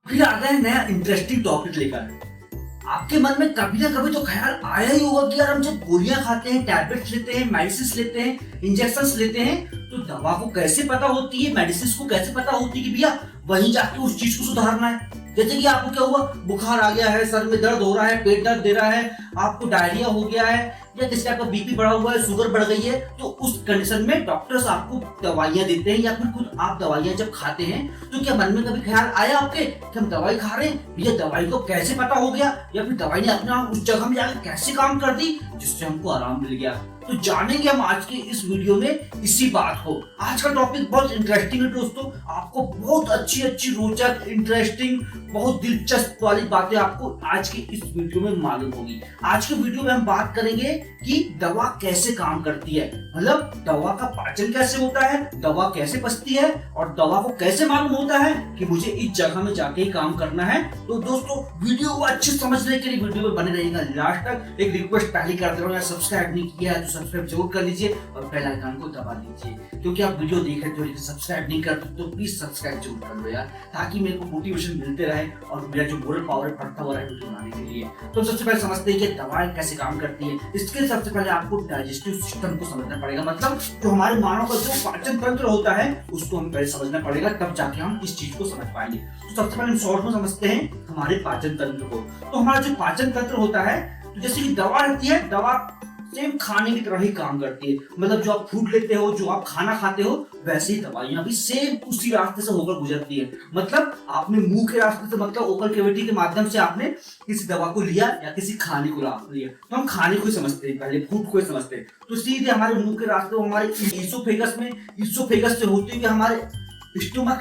फिर आ गए नया इंटरेस्टिंग टॉपिक लेकर। आपके मन में कभी ना कभी तो ख्याल आया ही होगा कि यार हम जब गोलियां खाते हैं, टैबलेट्स लेते हैं, मेडिसिन लेते हैं, इंजेक्शन लेते हैं, तो दवा को कैसे पता होती है, मेडिसिन को कैसे पता होती है कि भैया वहीं जाके उस चीज को सुधारना है। जैसे कि आपको क्या हुआ, बुखार आ गया है, सर में दर्द हो रहा है, पेट दर्द दे रहा है, आपको डायरिया हो गया है, या किसी का बीपी बढ़ा हुआ है, शुगर बढ़ गई है, तो उस कंडीशन में डॉक्टर्स आपको दवाइयां देते हैं या फिर खुद आप दवाइयां जब खाते हैं, तो क्या मन में कभी ख्याल आया आपके कि हम दवाई खा रहे हैं, भैया दवाई को कैसे पता हो गया, या फिर दवाई ने अपने आप उस जगह में जाकर कैसे काम कर दी जिससे हमको आराम मिल गया। तो जानेंगे हम आज के इस वीडियो में इसी बात को। आज का टॉपिक बहुत इंटरेस्टिंग है दोस्तों, आपको बहुत अच्छी अच्छी रोचक, इंटरेस्टिंग, बहुत दिलचस्प वाली बातें आपको आज के इस वीडियो में मालूम होगी। आज के वीडियो में हम बात करेंगे कि दवा कैसे काम करती है, मतलब दवा का पाचन कैसे होता है, दवा कैसे पचती है, और दवा को कैसे मालूम होता है कि मुझे इस जगह में जाके ही काम करना है। तो दोस्तों वीडियो को अच्छे समझने के लिए वीडियो में बने रहिएगा लास्ट तक। एक रिक्वेस्ट पहले करते रहो, सब्सक्राइब नहीं किया है तो सब्सक्राइब जरूर कर लीजिए और बेल आइकन को दबा दीजिए, क्योंकि आप वीडियो देख रहे हो लेकिन सब्सक्राइब नहीं करते तो प्लीज सब्सक्राइब जरूर कर लो यार, ताकि मेरे को मोटिवेशन मिलते रहे और मेरा जो मोरल पावर बढ़ता हुआ रहे वीडियो बनाने के लिए। तो सबसे पहले समझते हैं कि दवाएं कैसे काम करती है। इसके लिए सबसे पहले आपको डाइजेस्टिव सिस्टम को समझना पड़ेगा, मतलब जो हमारे मानव का जो पाचन तंत्र होता है उसको हमें पहले समझना पड़ेगा, तब जाके हम इस चीज को समझ पाएंगे। तो सबसे पहले हम शॉर्ट में समझते हैं हमारे पाचन तंत्र को। तो हमारा जो पाचन तंत्र होता है, तो जैसे कि दवा रहती है, दवा सेम खाने की तरह ही काम करती है, मतलब जो आप फूड लेते हो, जो आप खाना खाते हो, वैसे ही दवाइयां भी सेम उसी रास्ते से होकर गुजरती है। मतलब आपने मुंह के रास्ते से, मतलब ओकल कैविटी के माध्यम से आपने किसी दवा को लिया या किसी खाने को लिया, तो हम खाने को ही समझते हैं, पहले फूड को ही समझते हैं। तो सीधे हमारे मुंह के रास्ते हमारे इसोफेगस से होते हुए हमारे स्टमक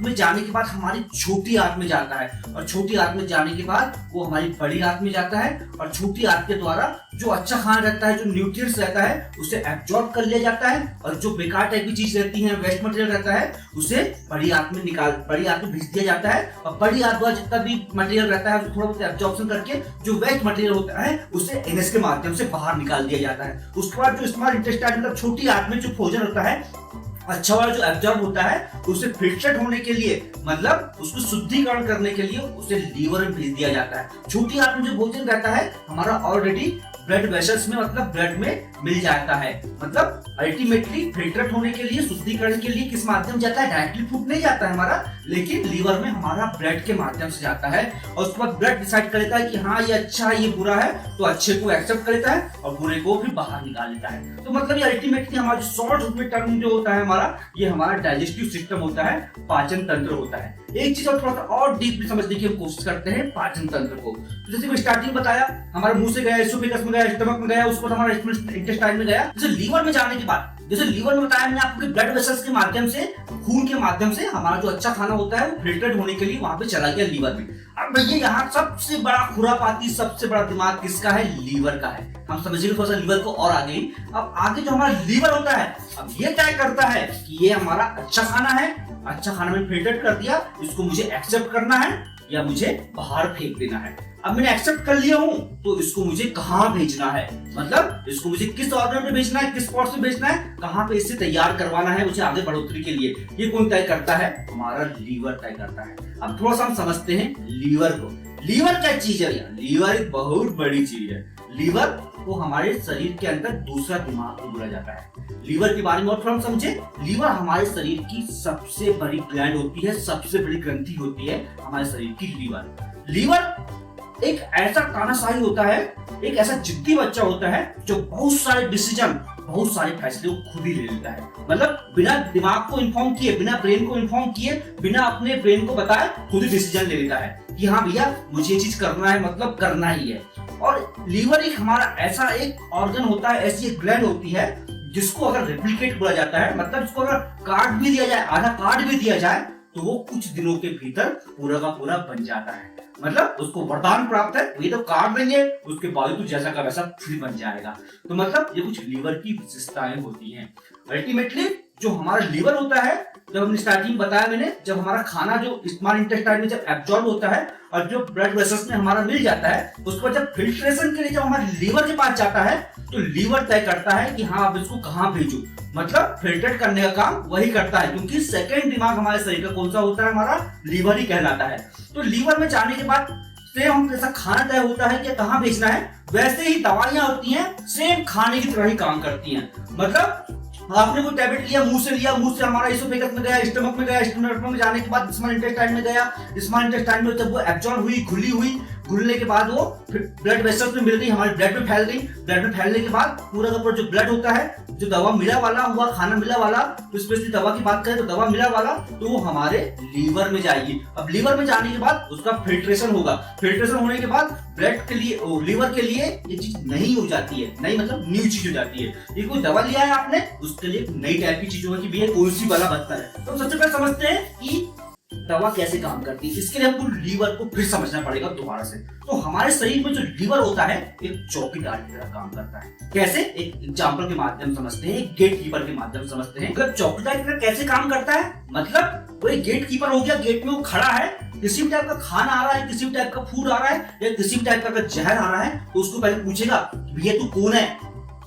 में जाने के बाद हमारी छोटी आंत में जाता है, और छोटी आंत में जाने के बाद वो हमारी बड़ी आंत में जाता है, और छोटी आंत के द्वारा जो अच्छा खाना रहता है, जो न्यूट्रिएंट्स रहता है, उसे एब्जॉर्ब कर लिया जाता है, और जो बेकार टाइप की चीज रहती है, वेस्ट मटेरियल रहता है, उसे बड़ी आंत में भेज दिया जाता है, और बड़ी आंत द्वारा जितना भी मटेरियल रहता है थोड़ा बहुत एब्जॉर्प्शन करके जो वेस्ट मटेरियल होता है उसे एनएस के माध्यम से बाहर निकाल दिया जाता है। उसके बाद जो स्मॉल इंटेस्टाइन, मतलब छोटी आंत में जो भोजन होता है, अच्छा वाला जो एब्जॉर्ब होता है, उसे फिल्टरेट होने के लिए, मतलब उसको शुद्धिकरण करने के लिए उसे लीवर में भेज दिया जाता है। छोटी आंत में जो भोजन रहता है हमारा ऑलरेडी ब्लड वेसल्स में, मतलब ब्लड में मिल जाता है, मतलब अल्टीमेटली फिल्टरेट होने के लिए, शुद्धिकरण के लिए किस माध्यम जाता है, डायरेक्टली फूड नहीं जाता है हमारा, लेकिन लीवर में हमारा ब्लड के माध्यम से जाता है। और उसके बाद ब्लड डिसाइड कर लेता है कि हाँ ये अच्छा है, ये बुरा है, तो अच्छे को एक्सेप्ट कर लेता है और बुरे को फिर बाहर निकाल लेता है। तो मतलब ये अल्टीमेटली हमारा शॉर्ट में टर्म जो होता है हमारा, ये हमारा डाइजेस्टिव सिस्टम होता है, पाचन तंत्र होता है। एक चीज और थोड़ा सा और डीपली समझने की हम कोशिश करते हैं पाचन तंत्र को। तो जैसे मैं स्टार्टिंग बताया, हमारे मुंह से गया, इसोफेगस में गया, स्टमक में गया, उसके बाद हमारा इंटेस्टाइन में गया। जैसे लीवर में जाने के बाद, जैसे लीवर में बताया मैंने आपको, ब्लड वेसल्स के माध्यम से, खून के माध्यम से हमारा जो अच्छा खाना होता है वो फिल्टर्ड होने के लिए वहां पे चला गया लीवर में। अब भैया यहाँ सबसे बड़ा खुरापाती, सबसे बड़ा दिमाग किसका है, लीवर का है। हम समझेंगे थोड़ा सा लीवर को और आगे। अब आगे जो हमारा लीवर होता है, अब ये तय करता है कि ये हमारा अच्छा खाना है, अच्छा खाना मैंने फिल्टर कर दिया, इसको मुझे एक्सेप्ट करना है या मुझे बाहर फेंक देना है। अब मैंने एक्सेप्ट कर लिया हूं, तो इसको मुझे कहां भेजना है, मतलब इसको मुझे किस ऑर्गन में भेजना है, किस स्पॉट से भेजना है, कहां पे इसे तैयार करवाना है मुझे आगे बढ़ोतरी के लिए, ये कौन तय करता है, हमारा लीवर तय करता है। अब थोड़ा सा हम समझते हैं लीवर को। लीवर क्या चीज है यार, लीवर एक बहुत बड़ी चीज है। लीवर को हमारे शरीर के अंदर दूसरा दिमाग को बोला जाता है। लीवर के बारे में और थोड़ा हम समझे। लीवर हमारे शरीर की सबसे बड़ी ग्लैंड होती है, सबसे बड़ी ग्रंथि होती है हमारे शरीर की लीवर एक ऐसा तानाशाही होता है, एक ऐसा जिद्दी बच्चा होता है जो बहुत सारे डिसीजन, बहुत सारे फैसले खुद ही ले लेता है, मतलब बिना दिमाग को इन्फॉर्म किए, बिना ब्रेन को इन्फॉर्म किए, बिना अपने ब्रेन को बताए खुद ही डिसीजन ले लेता है कि हाँ भैया मुझे ये चीज करना है, मतलब करना ही है। और लीवर एक हमारा ऐसा एक ऑर्गन होता है, ऐसी एक ग्लैंड होती है जिसको अगर रेप्लिकेट बोला जाता है, मतलब इसको अगर काट भी दिया जाए, आधा काट भी दिया जाए, तो वो कुछ दिनों के भीतर पूरा का पूरा बन जाता है। मतलब उसको वरदान प्राप्त है, ये तो काट देंगे उसके बाद तो जैसा का वैसा फिर बन जाएगा। तो मतलब ये कुछ लीवर की विशेषताएं होती हैं। अल्टीमेटली जो हमारा लीवर होता है, जब हमने स्टार्टिंग बताया मैंने, जब हमारा खाना जो स्मॉल इंटेस्टाइन में जब एब्जॉर्ब होता है और जो ब्लड वेसल्स में हमारा मिल जाता है, उसके बाद जब फिल्ट्रेशन के लिए जब हमारे लीवर के पास जाता है, तो लीवर तय करता है कि हाँ अब इसको कहाँ भेजूं, मतलब फिल्टर करने का काम वही करता है, क्योंकि सेकंड दिमाग हमारे शरीर का कौन सा होता है, हमारा लीवर ही कहलाता है। तो लीवर में जाने के बाद सेम हम जैसा खाना तय होता है कि कहाँ भेजना है, वैसे ही दवाइयां होती हैं सेम खाने की तरह ही काम करती हैं। मतलब आपने कोई टैबलेट लिया, मुंह से हमारा इसोफेगस में गया, स्टमक में गया, स्टमक में जाने के बाद स्मॉल इंटेस्टाइन में गया, स्मॉल इंटेस्टाइन में जब वो एब्जॉर्ब हुई, घुलने के बाद वो फिर ब्लड वेसल्स में मिल गई, हमारे ब्लड में फैल गई। ब्लड में फैलने के बाद पूरा का पूरा जो ब्लड होता है, जो दवा मिला वाला हुआ, खाना मिला वाला, तो स्पेशली दवा की बात करें तो दवा मिला वाला तो वो हमारे लीवर में जाएगी। अब लीवर में जाने के बाद उसका फिल्ट्रेशन होगा, फिल्ट्रेशन होने के बाद ब्लड के लिए, लीवर के लिए ये चीज नहीं हो जाती है, नहीं मतलब न्यू चीज हो जाती है। ये कोई दवा लिया है आपने, उसके लिए नई टाइप की चीज होगी कि भैया कौन सी वाला बनता है। तो सबसे पहले समझते हैं कि दवा कैसे काम करती है। इसके लिए हमको लीवर को फिर समझना पड़ेगा दोबारा से। तो हमारे शरीर में जो लीवर होता है एक चौकीदार की तरह काम करता है। कैसे, एक एग्जांपल के माध्यम समझते हैं, गेट कीपर के माध्यम समझते हैं। मतलब चौकीदार की तरह कैसे काम करता है, मतलब वो एक गेट कीपर हो गया, गेट में वो खड़ा है, किसी भी टाइप का खाना आ रहा है, किसी भी टाइप का फूड आ रहा है या किसी भी टाइप का जहर आ रहा है, तो उसको पहले पूछेगा भैया तू कौन है,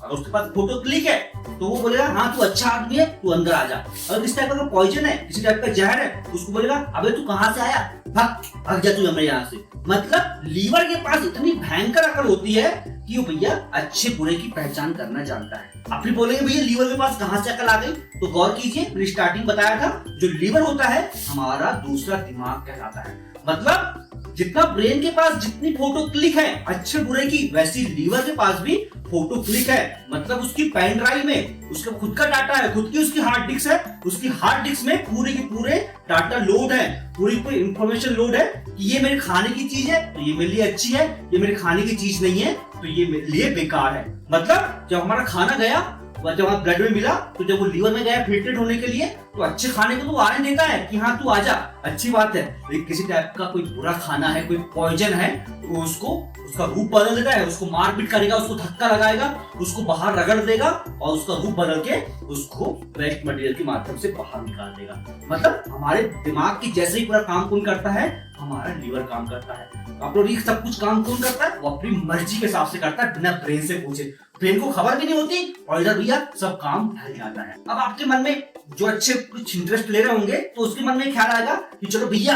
अगर उसके पास फोटो क्लिक है तो वो बोलेगा हाँ तू अच्छा आदमी है, तू अंदर आ जा। अगर किसी टाइप का पॉइजन है, किसी टाइप का जहर है, उसको बोलेगा अबे तू कहाँ से आया, भाग जा तू हमारे यहाँ से। मतलब लीवर के पास इतनी भयंकर अकल होती है कि वो भैया अच्छे बुरे की पहचान करना जानता है। आप भी बोलेंगे भैया लीवर के पास कहाँ से अकल आ गई, तो गौर कीजिए, मैंने स्टार्टिंग बताया था जो लीवर होता है हमारा दूसरा दिमाग कहलाता है। मतलब जितना ब्रेन के पास जितनी फोटो क्लिक है अच्छे बुरे की, वैसी लीवर के पास भी फोटो क्लिक है। मतलब उसकी पेन ड्राइव में उसका खुद का डाटा है, खुद की उसकी हार्ड डिस्क है, उसकी हार्ड डिस्क में पूरे के पूरे डाटा लोड है, पूरी इंफॉर्मेशन लोड है कि ये मेरे खाने की चीज है तो ये मेरे लिए अच्छी है, ये मेरे खाने की चीज नहीं है तो ये मेरे लिए बेकार है। मतलब जब हमारा खाना गया, जब हमारा ब्लड में मिला, तो जब वो लीवर में गया फिल्ट्रेट होने के लिए, तो अच्छे खाने को तो आने देता है कि हाँ तू आजा, अच्छी बात है। लेकिन किसी टाइप का कोई बुरा खाना है, कोई पॉइजन है, तो उसको उसका रूप बदल देता है, उसको मारपीट करेगा, उसको धक्का लगाएगा, उसको बाहर रगड़ देगा और उसका रूप बदल के उसको वेस्ट मटेरियल के माध्यम से बाहर निकाल देगा। मतलब हमारे दिमाग की जैसे ही पूरा काम कौन करता है, हमारा लीवर काम करता है। आप लोग सब कुछ काम कौन करता है, वो अपनी मर्जी के हिसाब से करता है, बिना ब्रेन से पूछे। ब्रेन को खबर भी नहीं होती और इधर भैया सब काम ढल जाता है। अब आपके मन में जो अच्छे कुछ इंटरेस्ट ले रहे होंगे तो उसके मन में ख्याल आएगा कि चलो भैया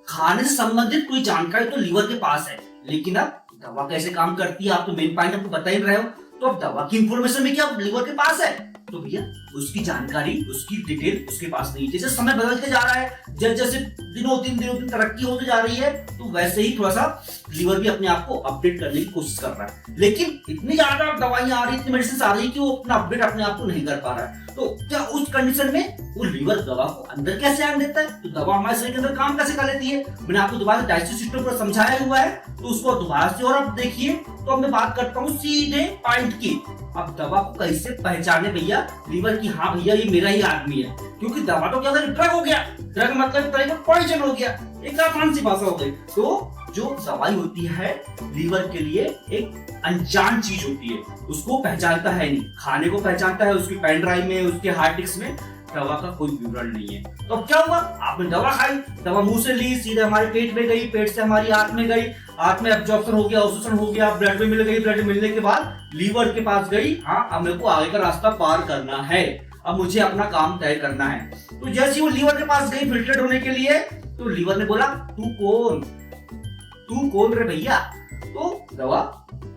खाने से संबंधित कोई जानकारी तो लीवर के पास है, लेकिन अब दवा कैसे काम करती है आप तो मेन पॉइंट आपको बता ही रहे हो, तो अब दवा की इंफॉर्मेशन में क्या लीवर के पास है, तो भैया उसकी जानकारी, उसकी डिटेल उसके पास नहीं। जैसे समय बदलते जा रहा है, जैसे दिनों दिन तरक्की होती जा रही है, तो वैसे ही थोड़ा सा लीवर भी अपने आप को अपडेट करने की कोशिश कर रहा है। लेकिन इतनी ज्यादा दवाइयां आ रही, इतनी मेडिसिन आ रही कि वो अपना अपडेट अपने आप को नहीं कर पा रहा है। तो क्या उस कंडीशन में वो लीवर दवा को अंदर कैसे आने देता है, तो दवा हमारे शरीर के अंदर काम कैसे कर लेती है। मैंने आपको दोबारा डाइजेस्टिव सिस्टम पर समझाया हुआ है, तो उसको दोबारा से और अब देखिए। तो अब मैं बात करता हूँ सीधे पॉइंट की। अब दवा को कैसे पहचाने भैया लीवर की, हाँ भैया ये मेरा ही आदमी है, क्योंकि दवा तो क्या ड्रग हो गया, ड्रग मतलब तरह का पॉइजन हो गया, एक आसान सी भाषा हो गई। तो जो दवाई होती है लीवर के लिए एक अनजान चीज होती है, उसको पहचानता है नहीं, खाने को पहचानता है उसकी पेन ड्राइव में, उसके हार्ड डिस्क में, दवा का कोई विवरण नहीं है। तो अब क्या हुआ, आपने दवा खाई, दवा मुंह से ली, सीधे हमारे पेट में गई, पेट से हमारी आंत में गई, आंत में एब्जॉर्प्शन हो गया, अवशोषण हो गया, ब्लड में मिल गई, ब्लड में मिलने के बाद लीवर के पास गई, हाँ अब मेरे को आगे का रास्ता पार करना है, अब मुझे अपना काम तय करना है। तो जैसे वो लीवर के पास गई फिल्ट्रेट होने के लिए, तो लीवर ने बोला तू कौन रे भैया। तो दवा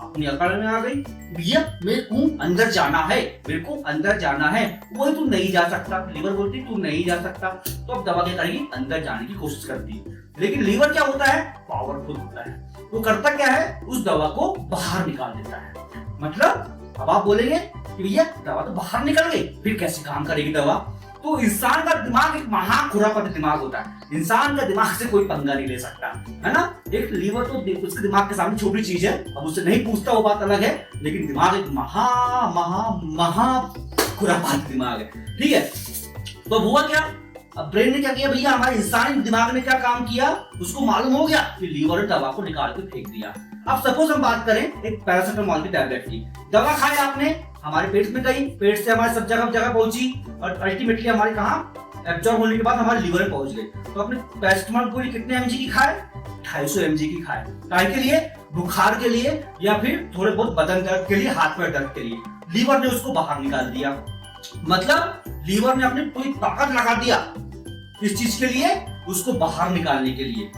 अपनी अकड़ में आ गई, भैया मेरे को अंदर जाना है, मेरे को अंदर जाना है। वो तू नहीं जा सकता, लीवर बोलती तू नहीं जा सकता। तो अब दवा क्या करेगी, अंदर जाने की कोशिश करती है। लेकिन लीवर क्या होता है, पावरफुल होता है, वो करता क्या है, उस दवा को बाहर निकाल देता है। मतलब अब आप बोलेंगे कि भैया दवा तो बाहर निकल गई, फिर कैसे काम करेगी दवा। तो इंसान का दिमाग एक महाखुरापाती दिमाग होता है, इंसान का दिमाग से कोई पंगा नहीं ले सकता, है ना। एक लीवर तो उसके दिमाग के सामने छोटी चीज है, अब उससे नहीं पूछता वो बात अलग है, लेकिन दिमाग एक महाखुरापाती दिमाग है, ठीक है। तो हुआ क्या, अब ब्रेन ने क्या किया भैया, हमारे इंसानी दिमाग ने क्या काम किया, उसको मालूम हो गया कि लीवर ने दवा को निकाल के फेंक दिया। अब सपोज हम बात करें एक पैरासिटामोल की टैबलेट की, दवा खाई आपने, हमारे पेट में गई, पेट से हमारे सब जगह जगह पहुंची और अल्टीमेटली हमारे कहाँ एब्जॉर्ब होने के बाद हमारे लीवर में पहुंच गई। तो अपने पैरासिटामोल गोली कितने एमजी की खाए? 250 एमजी की खाए। काहे के लिए? बुखार के लिए या फिर थोड़े बहुत बदन दर्द के लिए, हाथ पैर दर्द के लिए। लीवर ने उसको बाहर निकाल दिया, मतलब लीवर ने अपनी पूरी ताकत लगा दिया इस चीज के लिए, उसको बाहर निकालने के लिए।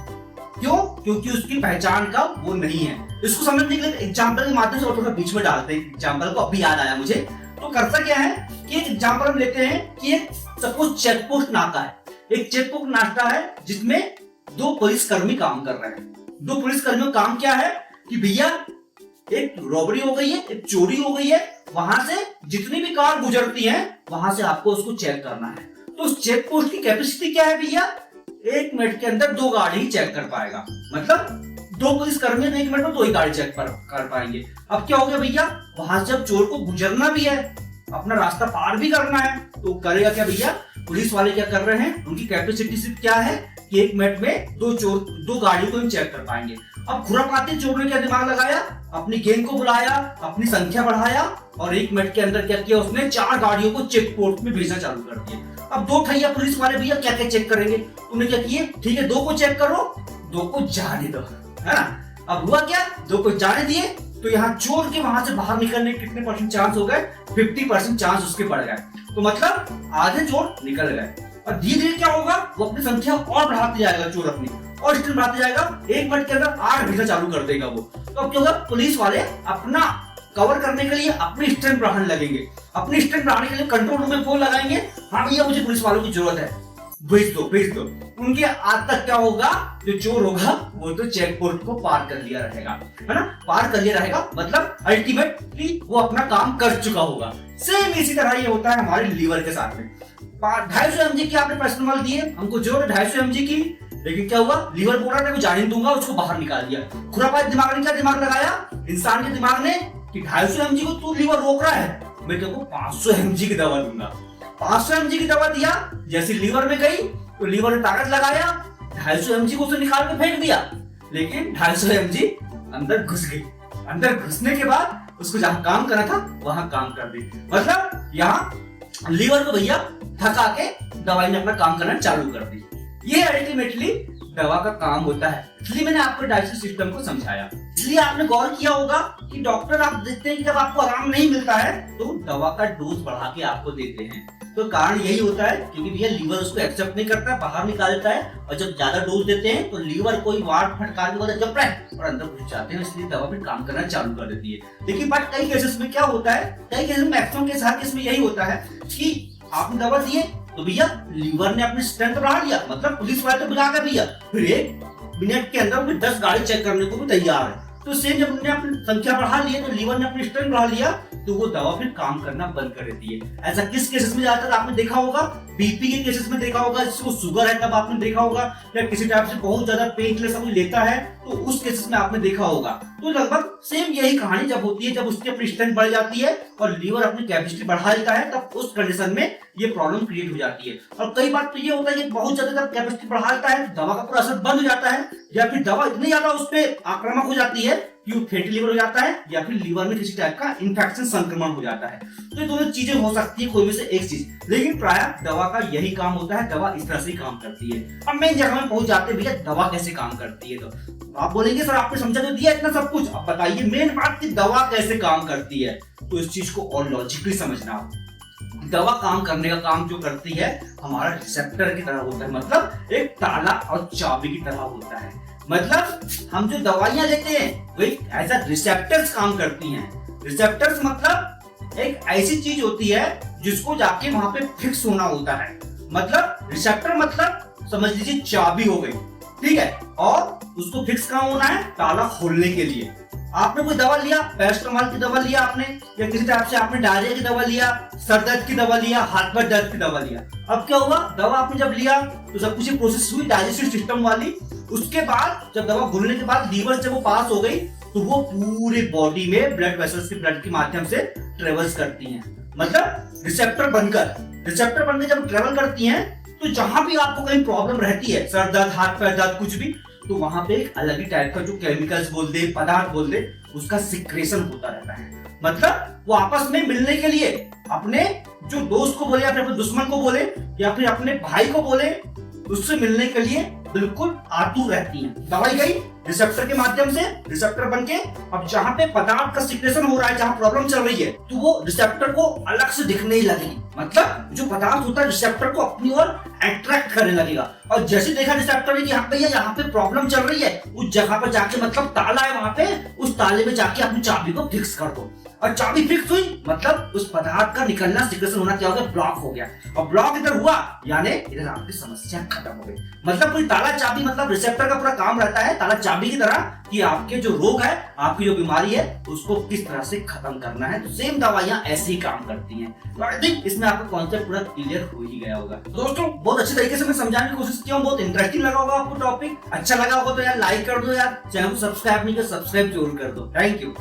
क्यों? क्योंकि उसकी पहचान का वो नहीं है। इसको समझने के लिए एग्जाम्पल के माध्यम से और थोड़ा बीच में डालते हैं एग्जाम्पल को, अभी याद आया मुझे। तो करता क्या है कि एक एग्जाम्पल हम लेते हैं कि एक सपोज चेक पोस्ट नाका है, एक चेक पोस्ट नाका है जिसमें 2 पुलिसकर्मी काम कर रहे हैं। 2 पुलिसकर्मियों का काम क्या है कि भैया एक रॉबरी हो गई है, एक चोरी हो गई है, वहां से जितनी भी कार गुजरती है वहां से आपको उसको चेक करना है। तो उस चेक पोस्ट की कैपेसिटी क्या है भैया? 1 मिनट के अंदर 2 गाड़ी ही चेक कर पाएगा, मतलब 2 पुलिसकर्मी 1 मिनट में 2 ही गाड़ी चेक कर पाएंगे। अब क्या हो गया भैया, वहां से अब चोर को गुजरना भी है, अपना रास्ता पार भी करना है, तो करेगा क्या भैया? पुलिस वाले क्या कर रहे हैं, उनकी कैपेसिटी सिर्फ क्या है कि 1 मिनट में 2 गाड़ियों को ही चेक कर पाएंगे। अब खुरापाती चोर ने क्या दिमाग लगाया, अपनी गैंग को बुलाया, अपनी संख्या बढ़ाया और 1 मिनट के अंदर क्या किया उसने, 4 गाड़ियों को चेक पोस्ट में भेजना चालू कर दिया। अब 2 ठैया पुलिस वाले भैया क्या क्या चेक करेंगे, उन्होंने क्या किए, ठीक है 2 को चेक करो, 2 को जाने दो, है ना। अब हुआ क्या, 2 को जाने दिए तो यहाँ चोर के वहां से बाहर निकलने के कितने % चांस हो गए? 50% चांस उसके बढ़ गए। तो मतलब आधे चोर निकल गए। और धीरे धीरे क्या होगा, वो अपनी संख्या और बढ़ाते जाएगा चोर अपनी, और स्टिल बढ़ाते जाएगा। 1 मिनट के अंदर 8 भेजना चालू कर देगा वो। तो अब क्या होगा, पुलिस वाले अपना कवर करने के लिए अपनी स्ट्रेंथ बढ़ाने लगेंगे। अपनी स्ट्रेंथ बढ़ाने के लिए कंट्रोल रूम में फोन लगाएंगे, हाँ भैया मुझे पुलिस वालों की जरूरत है, भेज दो। उनके आज तक क्या होगा, जो चोर होगा वो तो चेक पोस्ट को पार कर लिया रहेगा, है ना, पार कर लिया रहेगा, मतलब अल्टीमेटली वो अपना काम कर चुका होगा। सेम इसी तरह ये होता है हमारे लीवर के साथ में। 250 mg की आपने पैरासिटामोल दिए, हमको जो है 250 mg की, लेकिन क्या हुआ, लीवर बोल रहा है जाने दूंगा, उसको बाहर निकाल दिया। खुरापात दिमाग ने क्या दिमाग लगाया, इंसान के दिमाग ने कि 250 mg को तू लीवर रोक रहा है, मैं तेरे को 500 mg की दवा दूंगा। 500 mg की दवा दिया, जैसे लीवर में गई तो लीवर ने ताकत लगाया, 250 mg को उसे निकाल के फेंक दिया, लेकिन 250 mg अंदर घुस गई। अंदर घुसने के बाद उसको जहां काम करना था वहां काम कर दी, मतलब यहाँ लीवर को भैया थका के दवाई ने अपना काम करना चालू कर दी। ये अल्टीमेटली दवा का काम होता है, इसलिए मैंने आपको डाइजेस्टिव सिस्टम को समझाया। इसलिए आपने गौर किया होगा कि डॉक्टर आप देखते हैं कि जब आपको आराम नहीं मिलता है तो दवा का डोज बढ़ा के आपको देते हैं। तो कारण यही होता है क्योंकि भैया लीवर उसको एक्सेप्ट नहीं करता, बाहर निकाल देता है, और जब ज्यादा डोज देते हैं तो लीवर कोई वाट फटकार के जब और अंदर घुस जाते हैं, इसलिए दवा फिर काम करना चालू कर देती है। लेकिन बट कई केसेस में क्या होता है, कई केसेस में मैक्सिमम केस हर केस में यही होता है कि आपने दवा दिए तो भैया लीवर ने अपनी स्ट्रेंथ बढ़ा लिया, मतलब पुलिस वाले तो बुला के भैया फिर 1 मिनट के अंदर 10 गाड़ी चेक करने को भी तैयार है। तो सेम जब उन्होंने अपनी संख्या बढ़ा ली है तो लीवर ने अपनी स्ट्रेंथ बढ़ा लिया, तो वो दवा फिर काम करना बंद कर देती है। ऐसा किस केसेस में ज्यादातर आपने देखा होगा, बीपी के केसेस में देखा होगा, जिसको शुगर है तब आपने देखा होगा, या किसी टाइप से बहुत ज्यादा पेन किलर सब लेता है तो उस केसेस में आपने देखा होगा। तो लगभग सेम यही कहानी जब होती है, जब उसकी अपनी स्ट्रेंथ बढ़ जाती है और लीवर अपनी कैपेसिटी बढ़ा लेता है, तब उस कंडीशन में ये प्रॉब्लम क्रिएट हो जाती है। और कई बार तो ये होता है कि बहुत ज्यादा जब कैपेसिटी बढ़ा लेता है तो दवा का पूरा असर बंद हो जाता है, या फिर दवा इतनी ज्यादा उस पर आक्रामक हो जाती है कि वो फैटी लीवर हो जाता है, या फिर लीवर में किसी टाइप का इंफेक्शन संक्रमण हो जाता है। तो ये दोनों चीजें हो सकती है, कोई में से एक चीज, लेकिन प्राय दवा का यही काम होता है, दवा इस तरह से काम करती है। अब मेन जगह में पहुंच जाते हैं भैया दवा कैसे काम करती है। तो आप बोलेंगे सर आपने समझा तो दिया इतना सब कुछ, अब बताइए मेन बात की दवा कैसे काम करती है। तो इस चीज को और लॉजिकली समझना, दवा काम करने का काम जो करती है हमारा रिसेप्टर की तरह होता है, मतलब एक ताला और चाबी की तरह होता है। मतलब हम जो दवाइयां लेते हैं वो एक एज अ रिसेप्टर्स काम करती हैं। रिसेप्टर्स मतलब एक ऐसी चीज होती है जिसको जाके वहां पे फिक्स होना होता है। मतलब रिसेप्टर मतलब समझ लीजिए चाबी हो गई, ठीक है, और उसको फिक्स कहाँ होना है, ताला खोलने के लिए। आपने कोई दवा लिया, पैरासिटामोल की दवा लिया आपने, या किसी टाइप से आपने डायरिया की दवा लिया, सर दर्द की दवा लिया, हाथ पैर दर्द की दवा लिया। अब क्या हुआ, दवा आपने जब लिया तो सब कुछ प्रोसेस हुई डाइजेस्टिव सिस्टम वाली। उसके बाद जब दवा घुलने के बाद लीवर से वो पास हो गई तो वो पूरे बॉडी में ब्लड वेसल्स के ब्लड के माध्यम से ट्रेवल्स करती हैं, मतलब रिसेप्टर बनकर जब ट्रेवल करती हैं तो जहां भी आपको कहीं प्रॉब्लम रहती है, सर दर्द, हाथ पैर दर्द, कुछ भी, तो वहां पे एक अलग ही टाइप का जो केमिकल्स बोल दे, पदार्थ बोल दे, उसका सिक्रेशन होता रहता है। मतलब वो आपस में मिलने के लिए अपने जो दोस्त को बोले या फिर अपने दुश्मन को बोले या फिर अपने भाई को बोले, उससे मिलने के लिए बिल्कुल आतुर रहती हैं। दवाई गई रिसेप्टर के माध्यम से, रिसेप्टर बनके अब जहां पे पदार्थ का सिक्रेशन हो रहा है, जहां प्रॉब्लम चल रही है, तो वो रिसेप्टर को अलग से दिखने ही लगेगी। मतलब जो पदार्थ होता है रिसेप्टर को अपनी ओर अट्रैक्ट करने लगेगा, और जैसे देखा रिसेप्टर ने यहाँ पे प्रॉब्लम चल रही है, उस जगह पर जाके मतलब ताला है वहां पे, उस ताले में जाके अपनी चाबी को फिक्स कर दो। और चाबी फिक्स हुई मतलब उस पदार्थ का निकलना, सिक्रेशन होना क्या हो गया, ब्लॉक हो गया। और ब्लॉक इधर हुआ यानी इधर आपकी समस्या खत्म हो गई। मतलब पूरी ताला चाबी, मतलब रिसेप्टर का पूरा काम रहता है ताला चाबी की तरह कि आपके जो रोग है, आपकी जो बीमारी है, उसको किस तरह से खत्म करना है। तो सेम दवाइयां ऐसे ही काम करती हैं। तो आई थिंक इसमें आपका कॉन्सेप्ट पूरा क्लियर हो ही गया होगा। तो दोस्तों बहुत अच्छे तरीके से मैं समझाने की कोशिश किया हूं, बहुत इंटरेस्टिंग लगा होगा आपको टॉपिक। अच्छा लगा होगा तो यार लाइक कर दो, यार चैनल को सब्सक्राइब नहीं किया सब्सक्राइब जरूर कर दो। Thank you.